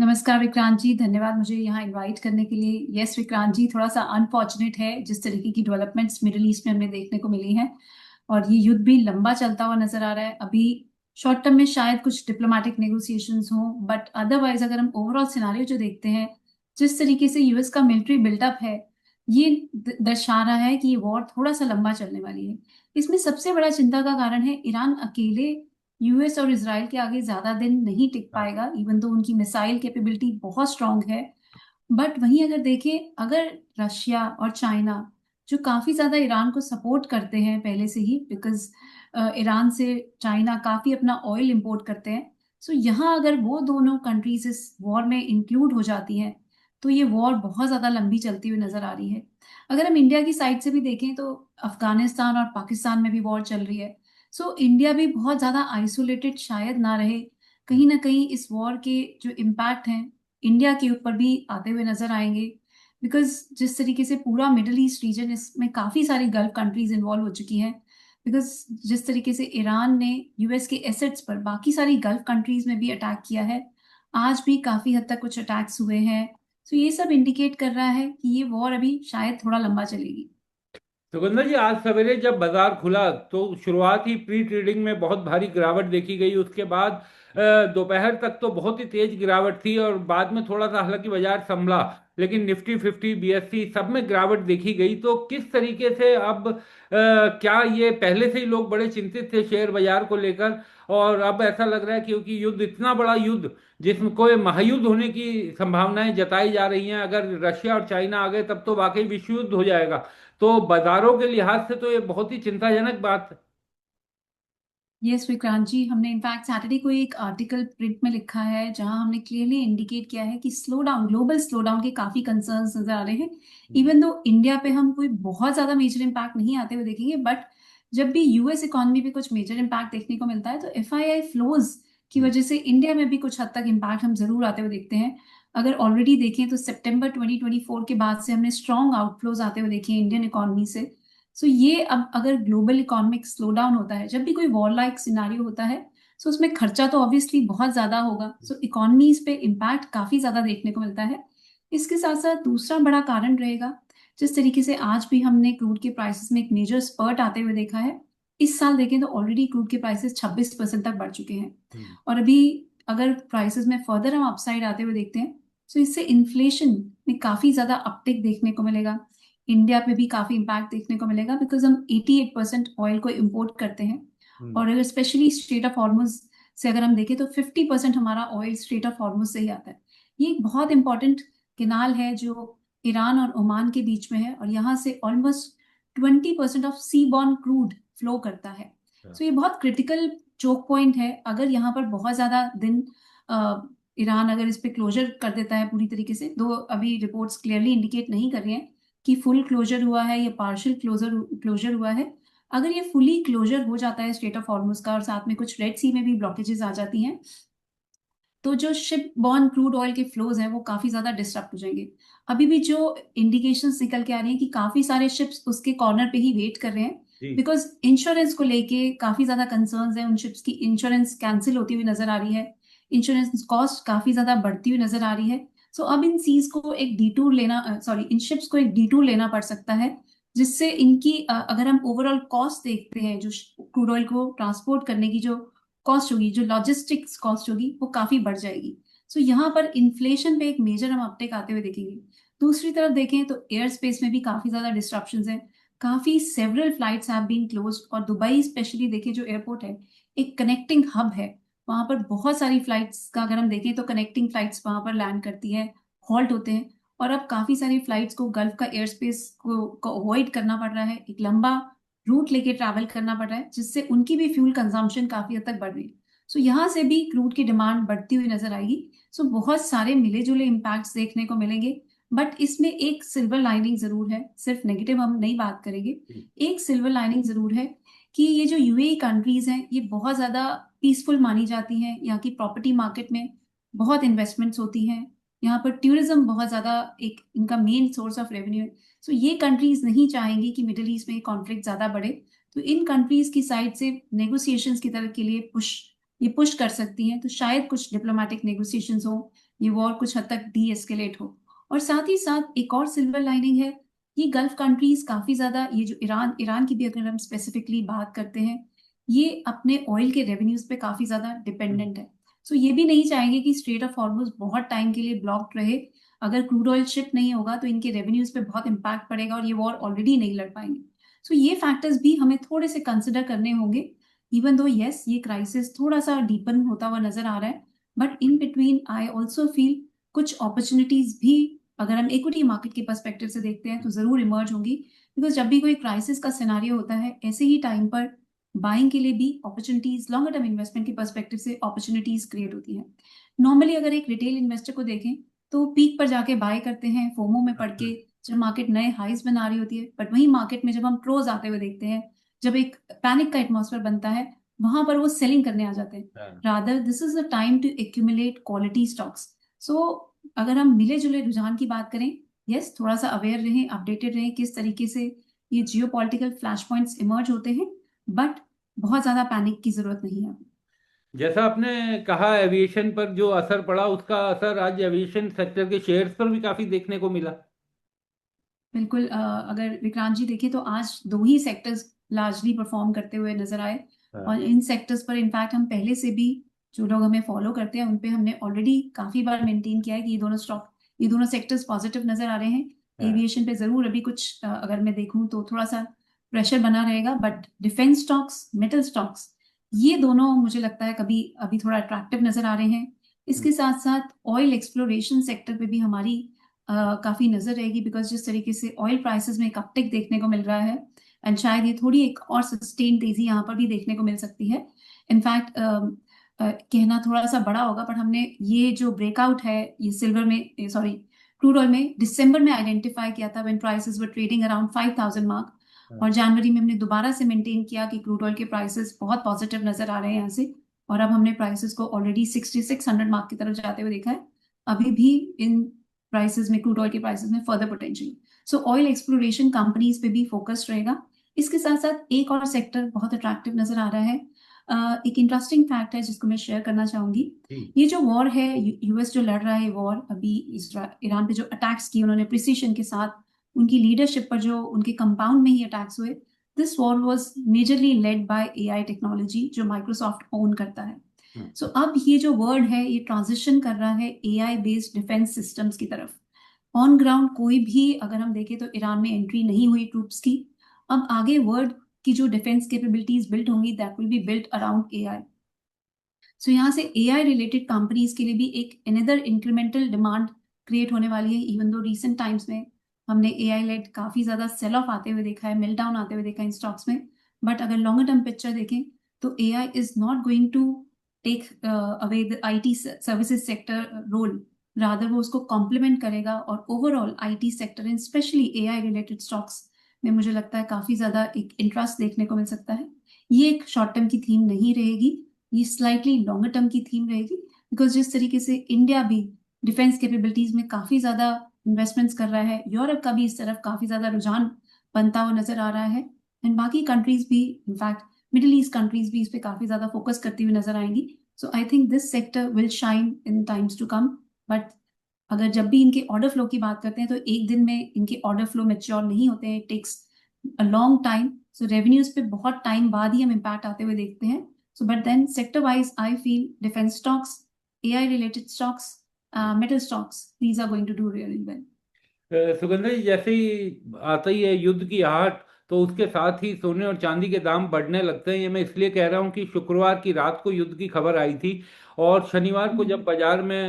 नमस्कार विक्रांत जी, धन्यवाद मुझे यहाँ इनवाइट करने के लिए। यस विक्रांत जी, थोड़ा सा अनफॉर्चुनेट है जिस तरीके की डेवलपमेंट्स मिडिल ईस्ट में हमें देखने को मिली हैं। और ये युद्ध भी लंबा चलता हुआ नजर आ रहा है। अभी शॉर्ट टर्म में शायद कुछ डिप्लोमेटिक नेगोशिएशंस हों, बट अदरवाइज अगर हम ओवरऑल सिनारियो जो देखते हैं, जिस तरीके से यूएस का मिलिट्री बिल्डअप है, ये दर्शा रहा है कि ये वॉर थोड़ा सा लंबा चलने वाली है। इसमें सबसे बड़ा चिंता का कारण है ईरान अकेले यूएस और इसराइल के आगे ज्यादा दिन नहीं टिक हाँ। पाएगा, इवन दो उनकी मिसाइल कैपेबिलिटी बहुत स्ट्रांग है। बट वहीं अगर देखें, अगर रशिया और चाइना जो काफी ज्यादा ईरान को सपोर्ट करते हैं पहले से ही, बिकॉज ईरान से चाइना काफी अपना ऑयल इंपोर्ट करते हैं। सो यहाँ अगर वो दोनों कंट्रीज इस वॉर में इंक्लूड हो जाती हैं, तो ये वॉर बहुत ज्यादा लंबी चलती हुई नजर आ रही है। अगर हम इंडिया की साइड से भी देखें तो अफगानिस्तान और पाकिस्तान में भी वॉर चल रही है। सो इंडिया भी बहुत ज्यादा आइसोलेटेड शायद ना रहे। कहीं ना कहीं इस वॉर के जो इम्पैक्ट हैं इंडिया के ऊपर भी आते हुए नजर आएंगे। बिकॉज जिस तरीके से पूरा मिडिल ईस्ट रीजन, इसमें काफी सारी गल्फ कंट्रीज इन्वॉल्व हो चुकी हैं। बिकॉज जिस तरीके से ईरान ने यूएस के एसेट्स पर बाकी सारी गल्फ कंट्रीज में भी अटैक किया है, आज भी काफी हद तक कुछ अटैक्स हुए हैं। तो ये सब इंडिकेट कर रहा है कि ये वॉर अभी शायद थोड़ा लंबा चलेगी। सुगंधा जी, आज सवेरे जब बाजार खुला तो शुरुआत ही प्री ट्रेडिंग में बहुत भारी गिरावट देखी गई। उसके बाद दोपहर तक तो बहुत ही तेज गिरावट थी और बाद में थोड़ा सा हालांकि बाजार संभला, लेकिन निफ्टी 50 बीएससी सब में गिरावट देखी गई। तो किस तरीके से अब क्या ये पहले से ही लोग बड़े चिंतित थे शेयर बाजार को लेकर, और अब ऐसा लग रहा है क्योंकि युद्ध इतना बड़ा युद्ध जिसमें कोई महायुद्ध होने की संभावनाएं जताई जा रही हैं, अगर रशिया और चाइना आ गए तब तो वाकई विश्व युद्ध हो जाएगा। तो बाजारों के लिहाज से तो ये बहुत ही चिंताजनक बात है। यस विक्रांत जी, हमने इनफैक्ट सैटरडे को एक आर्टिकल प्रिंट में लिखा है जहां हमने क्लियरली इंडिकेट किया है कि slow down, global slow down के काफी कंसर्न्स नजर आ रहे हैं। इवन दो इंडिया पे हम कोई बहुत ज्यादा मेजर इम्पैक्ट नहीं आते हुए देखेंगे, बट जब भी यूएस इकोनॉमी पे कुछ मेजर इम्पैक्ट देखने को मिलता है तो एफआईआई फ्लोज की वजह से इंडिया में भी कुछ हद तक इम्पैक्ट हम जरूर आते हुए देखते हैं। अगर ऑलरेडी देखें तो सितंबर 2024 के बाद से हमने स्ट्रॉन्ग आउटफ्लोज आते हुए देखे हैं इंडियन इकोनॉमी से। सो ये अब अगर ग्लोबल इकोनॉमिक स्लो डाउन होता है, जब भी कोई वॉर लाइक सिनारियो होता है, सो उसमें खर्चा तो ऑब्वियसली बहुत ज्यादा होगा। सो इकोनॉमीज पे इम्पैक्ट काफी ज्यादा देखने को मिलता है। इसके साथ साथ दूसरा बड़ा कारण रहेगा, जिस तरीके से आज भी हमने क्रूड के प्राइसेस में एक मेजर स्पर्ट आते हुए देखा है। इस साल देखें तो ऑलरेडी क्रूड के प्राइसेस 26% तक बढ़ चुके हैं। हम्म। और अभी अगर प्राइसेस में फर्दर हम अपसाइड आते हुए देखते हैं, तो इससे इन्फ्लेशन में काफी ज्यादा अपटिक देखने को मिलेगा। इंडिया पे भी काफी इम्पैक्ट देखने को मिलेगा, बिकॉज हम 88% ऑयल को इम्पोर्ट करते हैं। हम्म। और अगर स्पेशली स्ट्रेट ऑफ हॉर्मुज से अगर हम देखें तो 50% हमारा ऑयल स्ट्रेट ऑफ हॉर्मुज से ही आता है। ये एक बहुत इंपॉर्टेंट किनाल है जो ईरान और ओमान के बीच में है, और यहाँ से almost 20% of seaborne crude flow करता है। अच्छा। सो ये बहुत क्रिटिकल चोक पॉइंट है। अगर यहाँ पर बहुत ज्यादा दिन ईरान अगर इस पे क्लोजर कर देता है पूरी तरीके से, दो अभी रिपोर्ट्स क्लियरली इंडिकेट नहीं कर रही हैं कि फुल क्लोजर हुआ है या पार्शियल क्लोजर क्लोजर हुआ है। अगर ये फुली क्लोजर हो जाता है स्टेट ऑफ हॉर्मुज का, और साथ में कुछ रेड सी में भी ब्लॉकेजेस आ जाती हैं, तो जो शिप बॉर्न क्रूड ऑयल के फ्लोज हैं वो काफी ज्यादा डिस्टर्ब हो जाएंगे। अभी भी जो इंडिकेशंस निकल के आ रही हैं कि काफी सारे शिप्स उसके कॉर्नर पे ही वेट कर रहे हैं, जी। बिकॉज इंश्योरेंस को लेके काफी ज्यादा कंसर्न्स हैं। उन शिप्स की इंश्योरेंस कैंसिल होती हुई नजर आ रही है, इंश्योरेंस कॉस्ट काफी ज्यादा बढ़ती हुई नजर आ रही है। सो अब इन सीज को एक डिटूर लेना, सॉरी, इन शिप्स को एक डिटूर लेना पड़ सकता है, जिससे इनकी अगर हम ओवरऑल कॉस्ट देखते हैं, जो क्रूड ऑयल को ट्रांसपोर्ट करने की जो कॉस्ट होगी, जो लॉजिस्टिक्स कॉस्ट होगी, वो काफी बढ़ जाएगी। सो यहाँ पर इन्फ्लेशन पे एक मेजर हम अपटेक आते हुए देखेंगे। दूसरी तरफ देखें तो एयर स्पेस में भी काफी ज्यादा डिस्ट्रप्शंस हैं। काफी several flights have been closed, और दुबई स्पेशली देखें जो एयरपोर्ट है, एक कनेक्टिंग हब है। वहां पर बहुत सारी फ्लाइट्स का अगर हम देखें तो कनेक्टिंग फ्लाइट्स वहां पर लैंड करती हैं, हॉल्ट होते हैं। और अब काफी सारी फ्लाइट्स को गल्फ का एयर स्पेस को अवॉइड करना पड़ रहा है, एक लंबा रूट लेके ट्रैवल करना पड़ रहा है, जिससे उनकी भी फ्यूल कंजम्पशन काफी हद तक बढ़ रही है। सो यहाँ से भी क्रूड की डिमांड बढ़ती हुई नजर आएगी। सो बहुत सारे मिले जुले इम्पैक्ट्स देखने को मिलेंगे। बट इसमें एक सिल्वर लाइनिंग जरूर है, सिर्फ नेगेटिव हम नहीं बात करेंगे। जी। एक सिल्वर लाइनिंग जरूर है कि ये जो यूएई कंट्रीज हैं ये बहुत ज्यादा पीसफुल मानी जाती हैं। यहाँ की प्रॉपर्टी मार्केट में बहुत इन्वेस्टमेंट्स होती हैं। यहाँ पर टूरिज्म बहुत ज्यादा एक इनका मेन सोर्स ऑफ रेवेन्यू है। सो ये कंट्रीज नहीं चाहेंगी कि मिडिल ईस्ट में कॉन्फ्लिक्ट ज्यादा बढ़े। तो इन कंट्रीज की साइड से नेगोशिएशंस की तरफ के लिए पुश ये पुश कर सकती हैं, तो शायद कुछ डिप्लोमेटिक नेगोशिएशंस हो, ये वॉर कुछ हद तक डी एस्केलेट हो। और साथ ही साथ एक और सिल्वर लाइनिंग है, ये गल्फ कंट्रीज काफी ज्यादा, ये जो ईरान ईरान की भी अगर हम स्पेसिफिकली बात करते हैं, ये अपने ऑयल के रेवेन्यूज पे काफी ज्यादा डिपेंडेंट है। सो ये भी नहीं चाहेंगे कि स्ट्रेट ऑफ हॉर्मुज बहुत टाइम के लिए ब्लॉक्ड रहे। अगर क्रूड ऑयल शिप नहीं होगा तो इनके रेवेन्यूज पे बहुत इंपैक्ट पड़ेगा और ये वॉर ऑलरेडी नहीं लड़ पाएंगे। सो ये फैक्टर्स भी हमें थोड़े से कंसिडर करने होंगे। इवन दो यस, ये क्राइसिस थोड़ा सा डीपन होता हुआ नजर आ रहा है, but in between I also feel कुछ अपॉर्चुनिटीज भी, अगर हम इक्विटी मार्केट के पर्सपेक्टिव से देखते हैं, तो जरूर इमर्ज होंगी। बिकॉज जब भी कोई क्राइसिस का सिनारियो होता है, ऐसे ही टाइम पर बाइंग के लिए भी अपॉर्चुनिटीज, लॉन्गर टर्म इन्वेस्टमेंट के पर्सपेक्टिव से अपॉर्चुनिटीज क्रिएट होती हैं। नॉर्मली अगर एक रिटेल इन्वेस्टर को देखें, तो पीक पर जाके बाय करते हैं फोमो में पड़ के, जब मार्केट नए हाइज बना रही होती है। बट वही मार्केट में जब हम क्लोज आते हुए देखते हैं, जब एक पैनिक का एटमॉस्फेयर बनता है, वहां पर वो सेलिंग करने आ जाते हैं। हाँ। Rather this is the time to accumulate quality stocks. So अगर हम मिले जुले रुझान की बात करें, यस, थोड़ा सा अवेयर रहें, अपडेटेड रहें किस तरीके से ये जियो पॉलिटिकल फ्लैश पॉइंट्स इमर्ज होते हैं, बट बहुत ज्यादा पैनिक की जरूरत नहीं है। जैसा आपने कहा एविएशन पर जो असर पड़ा, उसका असर आज एविएशन सेक्टर के शेयर्स पर भी काफी देखने को मिला। बिल्कुल, अगर विक्रांत जी देखें, तो आज दो ही सेक्टर्स लार्जली परफॉर्म करते हुए नजर आए। हाँ। और इन सेक्टर्स पर इनफैक्ट हम पहले से भी, जो लोग हमें फॉलो करते हैं, उन पे हमने ऑलरेडी काफी बार मेंटेन किया है कि ये दोनों सेक्टर्स पॉजिटिव नजर आ रहे हैं। हाँ। एविएशन पे जरूर अभी कुछ अगर मैं देखूं तो थोड़ा सा प्रेशर बना रहेगा, but defence stocks, metal stocks, ये दोनों मुझे लगता है कभी अभी थोड़ा अट्रैक्टिव नजर आ रहे हैं। इसके साथ साथ ऑयल एक्सप्लोरेशन सेक्टर पे भी हमारी काफी नजर रहेगी, बिकॉज जिस तरीके से ऑयल प्राइसेस में एक अपटिक देखने को मिल रहा है, एंड शायद ये थोड़ी एक और सस्टेन तेजी यहाँ पर भी देखने को मिल सकती है। इनफैक्ट कहना थोड़ा सा बड़ा होगा, पर हमने ये जो ब्रेकआउट है, ये सिल्वर में, सॉरी, क्रूड ऑयल में दिसंबर में आइडेंटिफाई किया था, when prices were trading around 5000 mark. हाँ। और जनवरी में हमने दोबारा से मेंटेन किया कि क्रूड ऑयल के प्राइसेस बहुत पॉजिटिव नजर आ रहे हैं यहाँ से। और अब हमने प्राइसेस को ऑलरेडी 6600 मार्क की तरफ जाते हुए देखा है। अभी भी इन प्राइसेस में, क्रूड ऑयल के प्राइसेस में फर्दर पोटेंशियल। सो ऑयल एक्सप्लोरेशन कंपनीज पे भी फोकस्ड रहेगा। इसके साथ साथ एक और सेक्टर बहुत अट्रैक्टिव नजर आ रहा है। एक इंटरेस्टिंग फैक्ट है जिसको मैं शेयर करना चाहूंगी। जी। ये जो वॉर है, यूएस जो लड़ रहा है वॉर अभी, ईरान पे जो अटैक्स किए उन्होंने प्रिसीशन के साथ, उनकी लीडरशिप पर जो उनके कंपाउंड में ही अटैक्स हुए, this war was majorly led by AI technology, जो माइक्रोसॉफ्ट ओन करता है। हम्म। सो अब ये जो वर्ड है, ये ट्रांजिशन कर रहा है एआई बेस्ड डिफेंस सिस्टम्स की तरफ। ऑन ग्राउंड कोई भी अगर हम देखें, तो ईरान में एंट्री नहीं हुई ट्रूप्स की। अब आगे वर्ल्ड की जो डिफेंस कैपेबिलिटीज बिल्ड होंगी, that will be built around AI. So यहाँ से एआई रिलेटेड कंपनीज के लिए भी एक अनदर इंक्रीमेंटल डिमांड क्रिएट होने वाली है। इवन दो रिसेंट टाइम्स में हमने एआई लेड काफी ज्यादा सेल ऑफ आते हुए देखा है, मेल्ट डाउन आते हुए देखा है इन स्टॉक्स में। बट अगर लॉन्गर टर्म पिक्चर देखें, तो AI is not going to take away the IT services sector role. Rather वो उसको कॉम्प्लीमेंट करेगा, और ओवरऑल आईटी सेक्टर इन स्पेशली एआई रिलेटेड स्टॉक्स में मुझे लगता है काफी ज्यादा एक इंटरेस्ट देखने को मिल सकता है। ये एक शॉर्ट टर्म की थीम नहीं रहेगी, ये स्लाइटली लॉन्गर टर्म की थीम रहेगी। बिकॉज जिस तरीके से इंडिया भी डिफेंस कैपेबिलिटीज में काफी ज्यादा इन्वेस्टमेंट्स कर रहा है, यूरोप का भी इस तरफ काफी ज्यादा रुझान बनता हुआ नजर आ रहा है, एंड बाकी कंट्रीज भी, इनफैक्ट मिडिल ईस्ट कंट्रीज भी इस पे काफी ज्यादा फोकस करती हुई नजर आएंगी। So I think this sector will shine in times to come. But अगर जब भी इनके ऑर्डर फ्लो की बात करते हैं, तो एक दिन में इनके ऑर्डर फ्लो मेच्योर नहीं होते हैं, takes a long time. So revenues पे बहुत टाइम बाद ही हम इम्पैक्ट आते हुए देखते हैं। So, but then sector-wise, I feel defense stocks, AI-related stocks, metal stocks, these are going to do really well. Sugandha जी, जैसे ही आता ही है युद्ध की आहट, तो उसके साथ ही सोने और चांदी के दाम बढ़ने लगते हैं। ये मैं इसलिए कह रहा हूँ कि शुक्रवार की रात को युद्ध की खबर आई थी, और शनिवार को जब बाजार में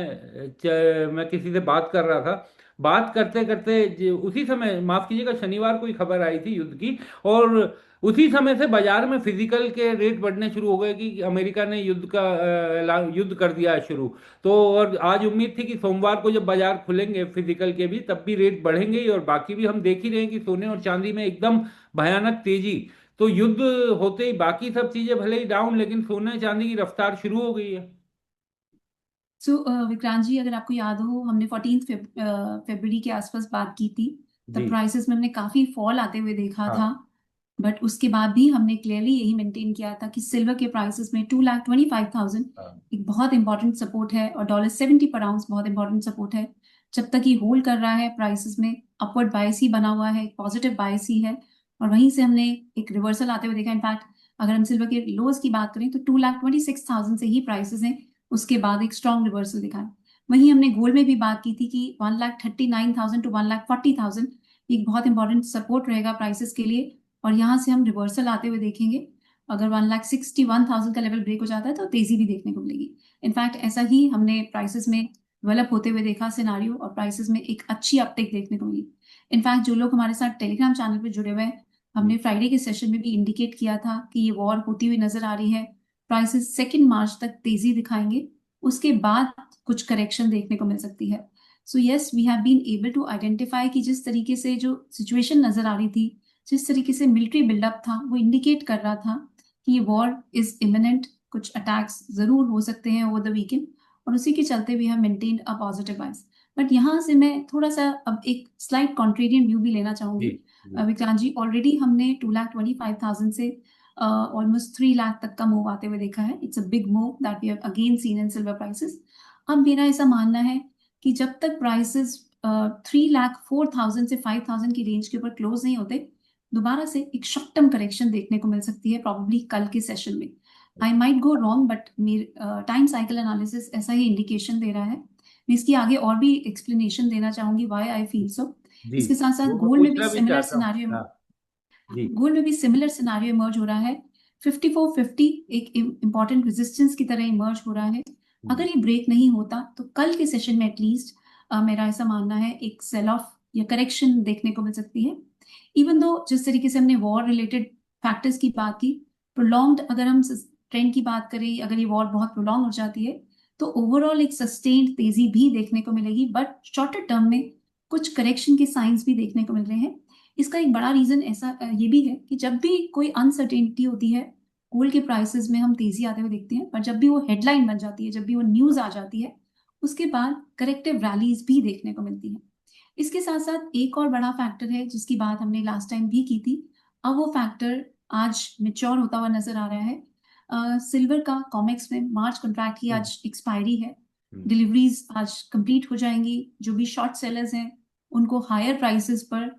मैं किसी से बात कर रहा था, बात करते करते उसी समय, माफ कीजिएगा, शनिवार को ही खबर आई थी युद्ध की, और उसी समय से बाजार में फिजिकल के रेट बढ़ने शुरू हो गए कि अमेरिका ने युद्ध कर दिया है शुरू। तो और आज उम्मीद थी कि सोमवार को जब बाजार खुलेंगे फिजिकल के भी, तब भी रेट बढ़ेंगे ही, और बाकी भी हम देख ही रहे हैं कि सोने और चांदी में एकदम भयानक तेजी। तो युद्ध होते ही बाकी सब चीजें भले ही डाउन, लेकिन सोने चांदी की रफ्तार शुरू हो गई है। सो विक्रांत जी, अगर आपको याद हो, हमने 14 फरवरी के आसपास बात की थी। तब जी। प्राइसेस में हमने काफी फॉल आते हुए देखा था। हाँ। बट उसके बाद भी हमने क्लियरली यही मेंटेन किया था कि सिल्वर के प्राइसेस में 2,25,000 हाँ। एक बहुत इंपॉर्टेंट सपोर्ट है, और $70 पर आउंस बहुत इंपॉर्टेंट सपोर्ट है। जब तक ये होल्ड कर रहा है प्राइसेस में, अपवर्ड बायस ही बना हुआ है, पॉजिटिव बायस ही है। और वहीं से हमने एक रिवर्सल आते हुए देखा। इनफैक्ट अगर हम सिल्वर के लोज की बात करें तो 2,26,000 से ही प्राइसेस हैं, उसके बाद एक स्ट्रॉन्ग रिवर्सल दिखा है। वहीं हमने गोल्ड में भी बात की थी कि 1,39,000 टू 1,40,000 एक बहुत इंपॉर्टेंट सपोर्ट रहेगा प्राइसेस के लिए, और यहाँ से हम रिवर्सल आते हुए देखेंगे। अगर 1,61,000 का लेवल ब्रेक हो जाता है तो तेजी भी देखने को मिलेगी। इनफैक्ट ऐसा ही हमने प्राइसेस में डेवलप होते हुए देखा सिनारियो, और प्राइसेस में एक अच्छी अपटेक देखने को मिली। इनफैक्ट जो लोग हमारे साथ टेलीग्राम चैनल पे जुड़े हुए हैं, हमने फ्राइडे के सेशन में भी इंडिकेट किया था कि ये वॉर होती हुई नजर आ रही है, प्राइसेस 2 मार्च तक तेजी दिखाएंगे, उसके बाद कुछ करेक्शन देखने को मिल सकती है। So yes, we have been able to identify कि जिस तरीके से जो सिचुएशन नजर आ रही थी, जिस तरीके से मिलिट्री बिल्डअप था, वो इंडिकेट कर रहा था कि ये वॉर इज इमिनेंट, कुछ अटैक्स जरूर हो सकते हैं ओवर द वीकेंड, और उसी के चलते भी हम maintain a positive wise. But यहाँ से मैं थोड़ा सा अब एक स्लाइट कॉन्ट्रेरियन व्यू भी लेना जी। चाहूंगी। जी। विक्रांत जी, ऑलरेडी हमने 2,25,000 से ऑलमोस्ट 3 लाख तक का मूव आते हुए देखा है। It's a big move that we have again seen in silver prices. अब मेरा ऐसा मानना है कि जब तक प्राइसेस 3,04,000 से 5,000 की रेंज के ऊपर क्लोज नहीं होते, दोबारा से एक शॉर्ट टर्म करेक्शन देखने को मिल सकती है, प्रॉब्ली कल के सेशन में। I might go wrong, but मेरे टाइम साइकिल एनालिसिस ऐसा ही इंडिकेशन दे रहा है। मैं इसकी आगे और भी एक्सप्लेनेशन देना चाहूंगी व्हाई आई फील सो। जी, इसके साथ वो साथ मैं गोल्ड में भी पूछना भी सिमिलर चाहता हूँ। सिनारियो, हाँ। जी। गोल्ड में भी सिमिलर सिनारियो इमर्ज हो रहा है। 5450 एक इंपॉर्टेंट रेजिस्टेंस की तरह इमर्ज हो रहा है। अगर हम्म। ये ब्रेक नहीं होता तो कल के सेशन में एटलीस्ट मेरा ऐसा मानना है एक सेल ऑफ या करेक्शन देखने को मिल सकती है। इवन दो जिस तरीके से हमने वॉर रिलेटेड फैक्टर्स की बात की, प्रोलॉन्ग्ड अगर हम ट्रेंड की बात करें, अगर ये वॉर बहुत प्रोलॉन्ग हो जाती है तो ओवरऑल एक सस्टेन्ड तेजी भी देखने को मिलेगी, बट शॉर्टर टर्म में कुछ करेक्शन के साइंस भी देखने को मिल रहे हैं। इसका एक बड़ा रीजन ऐसा ये भी है कि जब भी कोई अनसर्टेनिटी होती है, गोल्ड के प्राइसेस में हम तेजी आते हुए देखते हैं, पर जब भी वो हेडलाइन बन जाती है, जब भी वो न्यूज आ जाती है, उसके बाद करेक्टिव रैलीज भी देखने को मिलती है। इसके साथ साथ एक और बड़ा फैक्टर है जिसकी बात हमने लास्ट टाइम भी की थी। अब वो फैक्टर आज मेच्योर होता हुआ नजर आ रहा है। सिल्वर का कॉमेक्स में मार्च कॉन्ट्रैक्ट की हम्म। आज एक्सपायरी है। हम्म। डिलीवरीज आज कंप्लीट हो जाएंगी। जो भी शॉर्ट सेलर्स हैं उनको हायर प्राइसेस पर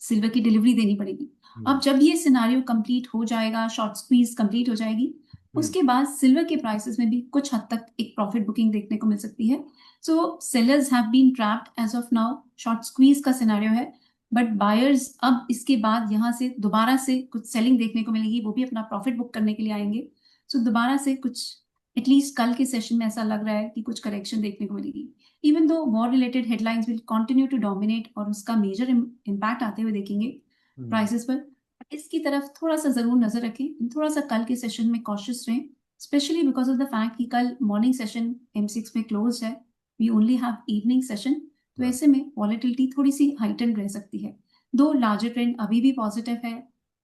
सिल्वर की डिलीवरी देनी पड़ेगी। अब हम्म। जब ये सिनारियो कंप्लीट हो जाएगा, शॉर्ट स्क्वीज कंप्लीट हो जाएगी, हम्म। उसके बाद सिल्वर के प्राइसेस में भी कुछ हद तक एक प्रॉफिट बुकिंग देखने को मिल सकती है। So sellers have been trapped as of now, short squeeze का सिनारियो है। बट बायर्स अब इसके बाद यहाँ से दोबारा से कुछ सेलिंग देखने को मिलेगी, वो भी अपना प्रॉफिट बुक करने के लिए आएंगे। सो दोबारा से कुछ, एटलीस्ट कल के सेशन में ऐसा लग रहा है कि कुछ करेक्शन देखने को मिलेगी। Even though war related headlines will continue to dominate और उसका मेजर इम्पैक्ट आते हुए देखेंगे हम्म। प्राइसेस पर, इसकी तरफ थोड़ा सा जरूर नजर रखें, थोड़ा सा कल के सेशन में कॉशियस रहें, specially because of the fact कि कल मॉर्निंग सेशन M6 में क्लोज है। We only have evening session. तो हाँ। ऐसे में वॉलेटिलिटी थोड़ी सी हाइटन रह सकती है। दो लार्जर ट्रेंड अभी भी पॉजिटिव है।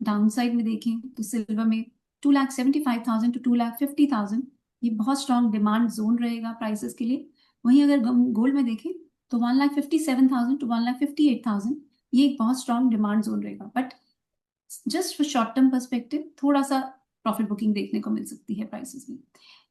डाउन साइड में देखें तो सिल्वर में 2,75,000 टू 2,50,000 ये बहुत स्ट्रॉन्ग डिमांड जोन रहेगा प्राइसेस के लिए। वहीं अगर गोल्ड में देखें तो 1,57,000 टू 1,58,000 ये एक बहुत स्ट्रॉन्ग डिमांड जोन रहेगा। But just for short term perspective थोड़ा सा प्रॉफिट बुकिंग देखने को मिल सकती है प्राइसेस में।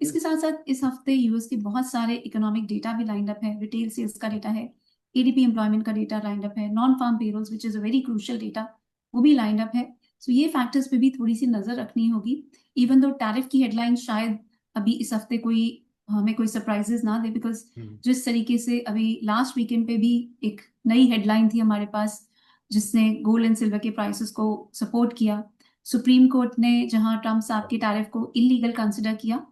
इसके साथ साथ इस हफ्ते यूएस के बहुत सारे इकोनॉमिक डेटा भी लाइंड अप है। रिटेल सेल्स का डेटा है, एडीपी एम्प्लॉयमेंट का डेटा लाइंड अप है, non farm payrolls which is a very crucial data, वो भी लाइंड अप है। सो ये फैक्टर्स पे भी थोड़ी सी नजर रखनी होगी। इवन दो टैरिफ की हेडलाइन शायद अभी इस हफ्ते कोई हमें कोई सरप्राइजेस ना दे, बिकॉज हम्म। जिस तरीके से अभी लास्ट वीकेंड पे भी एक नई हेडलाइन थी हमारे पास जिसने गोल्ड एंड सिल्वर के प्राइसेस को सपोर्ट किया। सुप्रीम कोर्ट ने जहां ट्रम्प साहब के टैरिफ को इलीगल कंसिडर किया,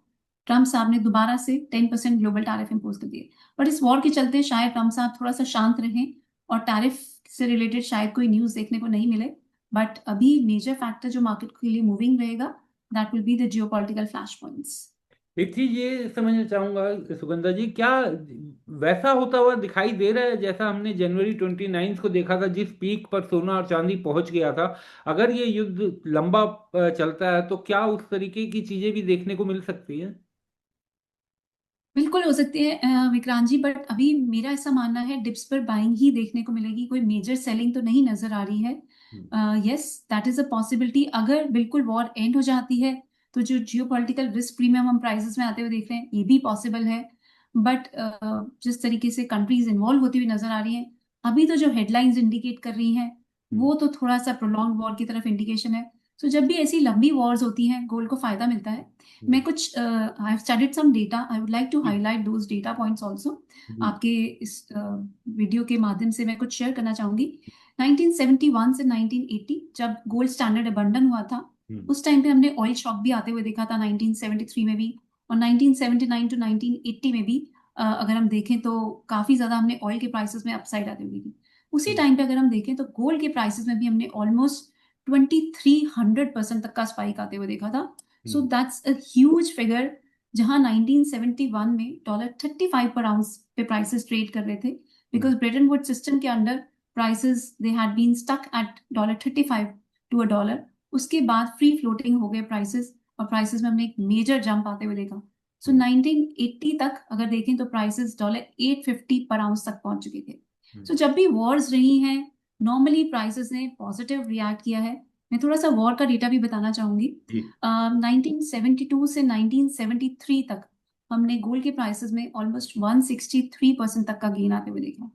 ट्रम्प साहब ने दोबारा से 10% ग्लोबल टैरिफ इंपोज कर दिए। बट इस वॉर के चलते शायद ट्रम्प साहब थोड़ा सा शांत रहें और टैरिफ से रिलेटेड शायद कोई न्यूज देखने को नहीं मिले। बट अभी मेजर फैक्टर जो मार्केट के लिए मूविंग रहेगा, that will be the geopolitical flash points. एक चीज ये समझना चाहूंगा सुगंधा जी, क्या वैसा होता हुआ दिखाई दे रहा है जैसा हमने जनवरी 29 को देखा था, जिस पीक पर सोना और चांदी पहुंच गया था? अगर ये युद्ध लंबा चलता है तो क्या उस तरीके की चीजें भी देखने को मिल सकती है? बिल्कुल हो सकती है विक्रांत जी, बट अभी मेरा ऐसा मानना है डिप्स पर बाइंग ही देखने को मिलेगी, कोई मेजर सेलिंग तो नहीं नजर आ रही है। Yes, that is a possibility. अगर बिल्कुल वॉर एंड हो जाती है तो जो जियोपॉलिटिकल रिस्क प्रीमियम हम प्राइसेस में आते हुए देख रहे हैं, ये भी पॉसिबल है। बट जिस तरीके से कंट्रीज इन्वॉल्व होती हुई नजर आ रही हैं, अभी तो जो हेडलाइंस इंडिकेट कर रही हैं वो तो थोड़ा सा प्रोलॉन्ग वॉर की तरफ इंडिकेशन है। सो जब भी ऐसी लंबी वॉर्स होती हैं, गोल्ड को फायदा मिलता है। मैं कुछ I have studied some data, I would like to highlight those data points also. आपके इस वीडियो के माध्यम से मैं कुछ शेयर करना चाहूंगी। 1971 से 1980 जब गोल्ड स्टैंडर्ड अबंडन हुआ था, उस टाइम पे हमने ऑयल शॉक भी आते हुए देखा था 1973 में भी, और 1979 टू 1980 में भी। अगर हम देखें तो काफी ज्यादा हमने ऑयल के प्राइसेस में अपसाइड आते हुए देखी। उसी टाइम पे अगर हम देखें तो गोल्ड के प्राइसेस में भी हमने ऑलमोस्ट 2300% तक का स्पाइक आते हुए देखा था। So that's a huge figure. जहां 1971 में $35 पर आउंस पे प्राइसेस ट्रेड कर रहे थे, बिकॉज ब्रेटन वुड सिस्टम के under prices they had been stuck at $35 to a dollar। उसके बाद फ्री फ्लोटिंग हो गए प्राइसेस, और प्राइसेस में हमने एक मेजर जंप आते हुए देखा। सो 1980 तक अगर देखें तो प्राइसेस $850 पर आउंस तक पहुंच चुके थे। सो जब भी वॉर्स रही हैं, नॉर्मली प्राइसेस ने पॉजिटिव रिएक्ट किया है। मैं थोड़ा सा वॉर का डेटा भी बताना चाहूंगी। 1972 से 1973 तक हमने गोल्ड के प्राइसेस में ऑलमोस्ट 163% तक का गेन आते हुए देखा।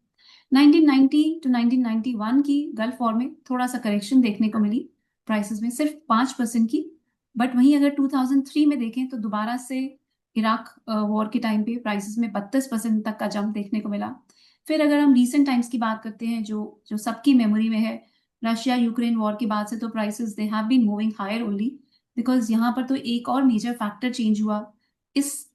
1990 टू 1991 की गल्फ वॉर में थोड़ा सा करेक्शन देखने को मिली प्राइसेस में, सिर्फ 5% की। बट वहीं अगर 2003 में देखें तो दोबारा से इराक वॉर के टाइम पे प्राइसेस में 32% तक का जंप देखने को मिला। फिर अगर हम रीसेंट टाइम्स की बात करते हैं, जो जो सबकी मेमोरी में है, रशिया यूक्रेन वॉर के बाद से तो prices they have been moving higher only, because यहाँ पर तो एक और मेजर फैक्टर चेंज हुआ। इस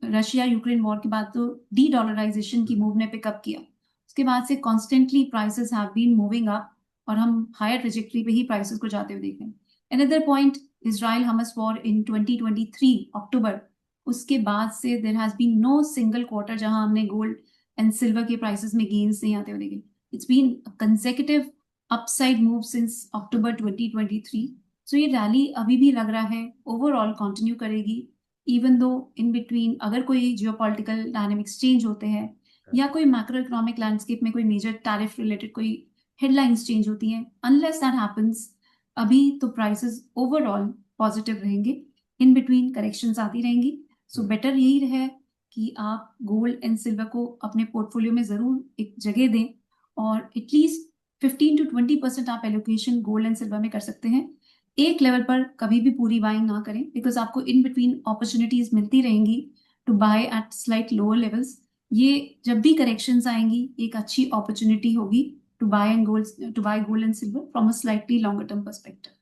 रशिया यूक्रेन वॉर के बाद तो डी डॉलराइजेशन की मूव ने पिकअप किया। उसके बाद से constantly prices have been moving up, और हम हायर ट्रेजेक्टरी पे ही प्राइसेस को जाते हुए देख रहे हैं। Another point, Israel Hamas war in 2023 October, उसके बाद से there has been no single quarter जहां हमने गोल्ड एंड सिल्वर के प्राइसेस में गेन्स नहीं आते हुए देखे। It's been consecutive upside move since October 2023। So ये रैली अभी भी लग रहा है ओवरऑल कंटिन्यू करेगी, इवन दो इन बिटवीन अगर कोई जियोपॉलिटिकल डायनेमिक्स चेंज होते हैं या कोई मैक्रो इकोनॉमिक लैंडस्केप में कोई मेजर टैरिफ रिलेटेड कोई हेडलाइंस चेंज होती हैं। अनलेस दैट हैपेंस, अभी तो प्राइसेस ओवरऑल पॉजिटिव रहेंगे, इन बिटवीन करेक्शंस आती रहेंगी। सो बेटर यही रहे कि आप गोल्ड एंड सिल्वर को अपने पोर्टफोलियो में जरूर एक जगह दें, और एटलीस्ट 15 to 20% आप एलोकेशन गोल्ड एंड सिल्वर में कर सकते हैं। एक लेवल पर कभी भी पूरी बाइंग ना करें, बिकॉज आपको इन बिटवीन अपॉर्चुनिटीज मिलती रहेंगी to buy at slight lower levels. ये जब भी करेक्शंस आएंगी, एक अच्छी अपॉर्चुनिटी होगी to buy gold and silver from a slightly longer term perspective.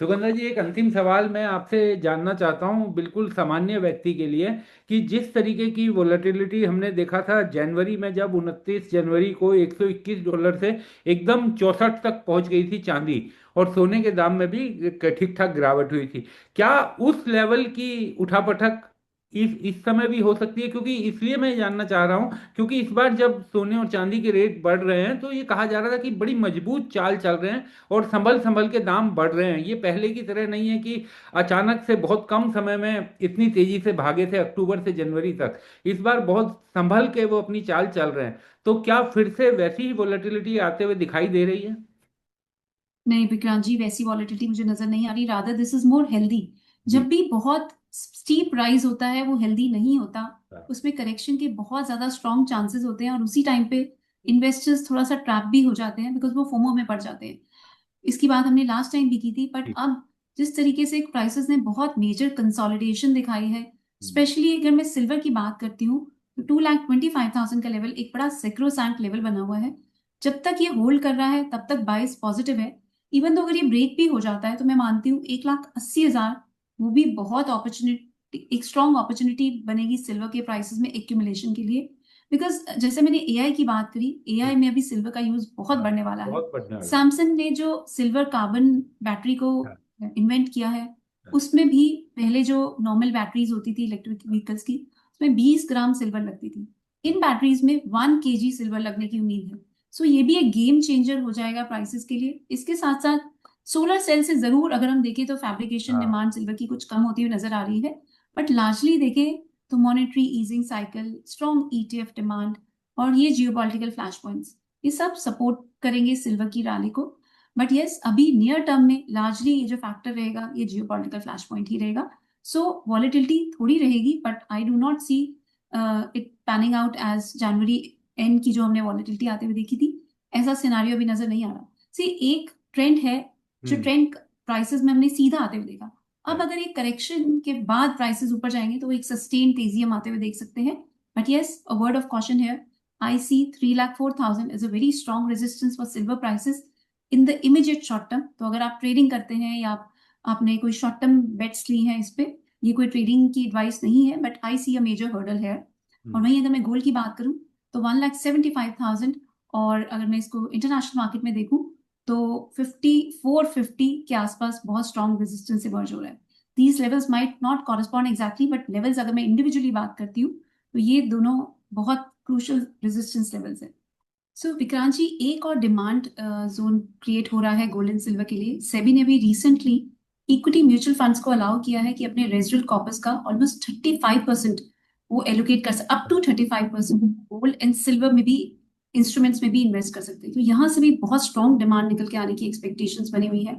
Sugandha ji, एक अंतिम सवाल मैं आपसे जानना चाहता हूं, बिल्कुल सामान्य व्यक्ति के लिए, कि जिस तरीके की वोलेटिलिटी हमने देखा था जनवरी में, जब 29 जनवरी को $121 से एकदम 64 तक पहुंच गई थी चांदी, और सोने के दाम में भी ठीक ठाक गिरावट हुई थी, क्या उस लेवल की उठापटक इस समय भी हो सकती है? क्योंकि इसलिए मैं जानना चाह रहा हूं क्योंकि इस बार जब सोने और चांदी के रेट बढ़ रहे हैं तो ये कहा जा रहा था कि बड़ी मजबूत चाल चल रहे हैं और संभल संभल के दाम बढ़ रहे हैं। ये पहले की तरह नहीं है कि अचानक से बहुत कम समय में इतनी तेजी से भागे थे अक्टूबर से जनवरी तक। इस बार बहुत संभल के वो अपनी चाल चल रहे हैं। तो क्या फिर से वैसी ही वोलेटिलिटी आते हुए दिखाई दे रही है? नहीं विक्रांत जी, वैसी वॉलेटिलिटी मुझे नजर नहीं आ रही, rather this is more healthy. जी। जब भी बहुत स्टीप राइज होता है वो हेल्दी नहीं होता, हाँ। उसमें करेक्शन के बहुत ज्यादा स्ट्रॉन्ग चांसेस होते हैं, और उसी टाइम पे इन्वेस्टर्स थोड़ा सा ट्रैप भी हो जाते हैं, बिकॉज वो फोमो में पड़ जाते हैं। इसकी बात हमने लास्ट टाइम भी की थी, बट जी। अब जिस तरीके से प्राइसेस ने बहुत मेजर कंसोलिडेशन दिखाई है, हम्म। स्पेशली अगर मैं सिल्वर की बात करती हूँ, तो 2,25,000 का लेवल एक बड़ा सेक्रोसैंट लेवल बना हुआ है। जब तक ये होल्ड कर रहा है तब तक बाइस पॉजिटिव है। इवन तो अगर ये ब्रेक भी हो जाता है तो मैं मानती हूँ 1,80,000 वो भी बहुत अपॉर्चुनिटी, एक स्ट्रॉन्ग अपॉर्चुनिटी बनेगी सिल्वर के प्राइसेस में एक्यूमुलेशन के लिए। बिकॉज जैसे मैंने एआई की बात करी, एआई में अभी सिल्वर का यूज बहुत हाँ, बढ़ने वाला है। बहुत बढ़ने वाला सैमसंग ने जो सिल्वर कार्बन बैटरी को है। इन्वेंट किया है, हाँ। उसमें भी पहले जो नॉर्मल बैटरीज होती थी इलेक्ट्रिक व्हीकल्स की, उसमें 20 ग्राम सिल्वर लगती थी। इन बैटरीज में 1 kg सिल्वर लगने की उम्मीद है। सो ये भी एक गेम चेंजर हो जाएगा प्राइसेस के लिए। इसके साथ साथ सोलर सेल से जरूर अगर हम देखें तो फैब्रिकेशन हाँ। डिमांड सिल्वर की कुछ कम होती हुई नजर आ रही है। बट लार्जली देखें तो monetary easing cycle, strong ETF demand, और ये जियोपॉलिटिकल फ्लैश पॉइंट्स, ये सब सपोर्ट करेंगे सिल्वर की रैली को। बट यस, अभी नियर टर्म में लार्जली ये जो फैक्टर रहेगा ये जियोपॉलिटिकल फ्लैश पॉइंट ही रहेगा. सो वॉलेटिलिटी थोड़ी रहेगी, but I do not see it panning out as January end की जो हमने वॉलेटिलिटी आते हुए देखी थी. ऐसा सिनारियो अभी नजर नहीं आ रहा. सी, एक ट्रेंड है जो ट्रेंड प्राइसेस में हमने सीधा आते हुए देखा. अब अगर एक करेक्शन के बाद प्राइसेस ऊपर जाएंगे तो एक सस्टेन तेजी हम आते हुए देख सकते हैं. But yes, a word of caution here. I see 3,04,000 is a very strong resistance for silver prices in the immediate short term. तो अगर आप ट्रेडिंग करते हैं या आपने कोई शॉर्ट टर्म बेट्स ली हैं इस पे, ये कोई ट्रेडिंग की एडवाइस नहीं है, but I see a major hurdle है. और वहीं अगर मैं गोल्ड की बात करूं तो 1,75,000, और अगर मैं इसको इंटरनेशनल मार्केट में देखूं तो 5450 के आसपास बहुत स्ट्रॉन्ग रेजिस्टेंस इमर्ज हो रहा है. These levels might not correspond exactly, but levels अगर मैं इंडिविजुअली बात करती हूँ तो ये दोनों बहुत क्रूशियल रेजिस्टेंस लेवल्स है. सो विक्रांत जी, एक और डिमांड जोन क्रिएट हो रहा है गोल्ड एंड सिल्वर के लिए. सेबी ने भी रिसेंटली इक्विटी म्यूचुअल फंड्स को अलाउ किया है कि अपने रेजिडुअल कॉर्पस का ऑलमोस्ट 35% वो एलोकेट कर सकते, up to 35% gold and silver में भी, इंस्ट्रूमेंट्स में भी इन्वेस्ट कर सकते हैं. तो यहाँ से भी बहुत स्ट्रॉन्ग डिमांड निकल के आने की एक्सपेक्टेशंस बनी हुई है.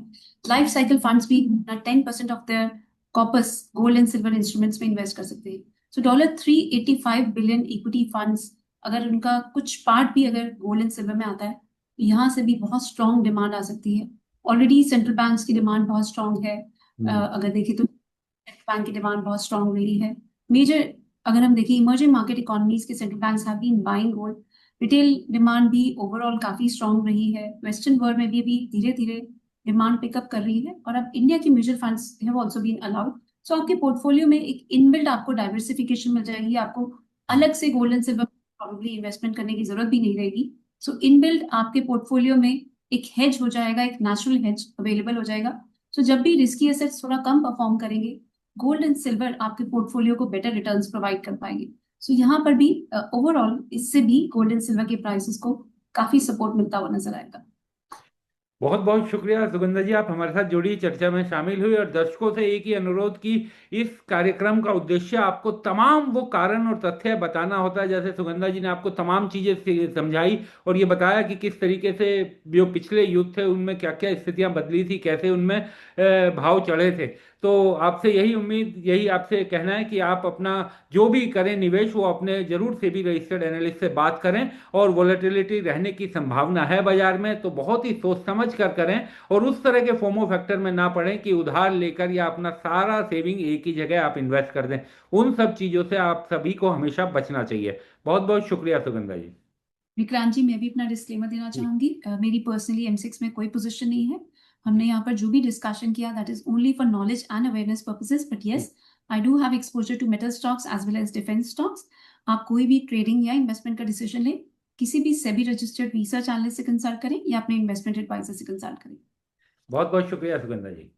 लाइफ साइकिल फंड्स भी 10% of their corpus gold and silver instruments में इन्वेस्ट कर सकते हैं. सो $385 बिलियन इक्विटी फंड्स, अगर उनका कुछ पार्ट भी अगर गोल्ड एंड सिल्वर में आता है तो यहाँ से भी बहुत स्ट्रॉन्ग डिमांड आ सकती है. ऑलरेडी सेंट्रल बैंक्स की डिमांड बहुत स्ट्रॉन्ग है. अगर देखें तो बैंक की डिमांड बहुत स्ट्रॉन्ग रही है. मेजर अगर हम देखें इमर्जिंग मार्केट इकोनॉमीज के central banks have been buying gold. Retail demand भी ओवरऑल काफी स्ट्रॉन्ग रही है. वेस्टर्न वर्ल्ड में भी अभी धीरे धीरे डिमांड पिकअप कर रही है, और अब इंडिया की mutual funds have also been allowed. So आपके पोर्टफोलियो में एक इनबिल्ट आपको डाइवर्सिफिकेशन मिल जाएगी. आपको अलग से gold and silver probably investment करने की जरूरत भी नहीं रहेगी. सो इनबिल्ट आपके पोर्टफोलियो में एक हेज हो जाएगा, एक नेचुरल हेज अवेलेबल हो जाएगा. सो जब भी रिस्की एसेट्स थोड़ा कम परफॉर्म करेंगे, गोल्ड एंड सिल्वर आपके पोर्टफोलियो को बेटर रिटर्न्स प्रोवाइड कर पाएंगे. सो यहाँ पर भी ओवरऑल इससे भी गोल्ड एंड सिल्वर के प्राइसेस को काफी सपोर्ट मिलता हुआ नजर आएगा. बहुत बहुत शुक्रिया सुगंधा जी, आप हमारे साथ जुड़ी, चर्चा में शामिल हुई, और दर्शकों से एक ही अनुरोध की, इस कार्यक्रम का उद्देश्य आपको तमाम वो कारण और तथ्य बताना होता है, जैसे सुगंधा जी ने आपको तमाम चीजें समझाई और ये बताया कि किस तरीके से जो पिछले युग थे उनमें क्या क्या स्थितियां बदली थी, कैसे उनमें भाव चढ़े थे. तो आपसे यही उम्मीद, यही आपसे कहना है कि आप अपना जो भी करें निवेश, वो अपने जरूर से भी रजिस्टर्ड एनालिस्ट से बात करें. और वोलेटिलिटी रहने की संभावना है बाजार में, तो बहुत ही सोच समझ कर करें, और उस तरह के फोमो फैक्टर में ना पड़ें कि उधार लेकर या अपना सारा सेविंग एक ही जगह आप इन्वेस्ट कर दें. उन सब चीजों से आप सभी को हमेशा बचना चाहिए. बहुत बहुत शुक्रिया सुगंधा जी. विक्रांत जी, मैं भी अपना डिस्क्लेमर देना चाहूंगी. मेरी पर्सनली एम6 में कोई पोजीशन नहीं है. हमने यहाँ पर जो भी डिस्कशन किया that is only for knowledge and awareness purposes. But yes, I do have exposure to metal stocks as well as defence stocks. आप कोई भी ट्रेडिंग या इन्वेस्टमेंट का डिसीजन लें, किसी भी सेबी रजिस्टर्ड रिसर्च एनालिस्ट से कंसल्ट करें या अपने इन्वेस्टमेंट एडवाइजर से कंसल्ट करें. बहुत बहुत शुक्रिया सुगंधा जी.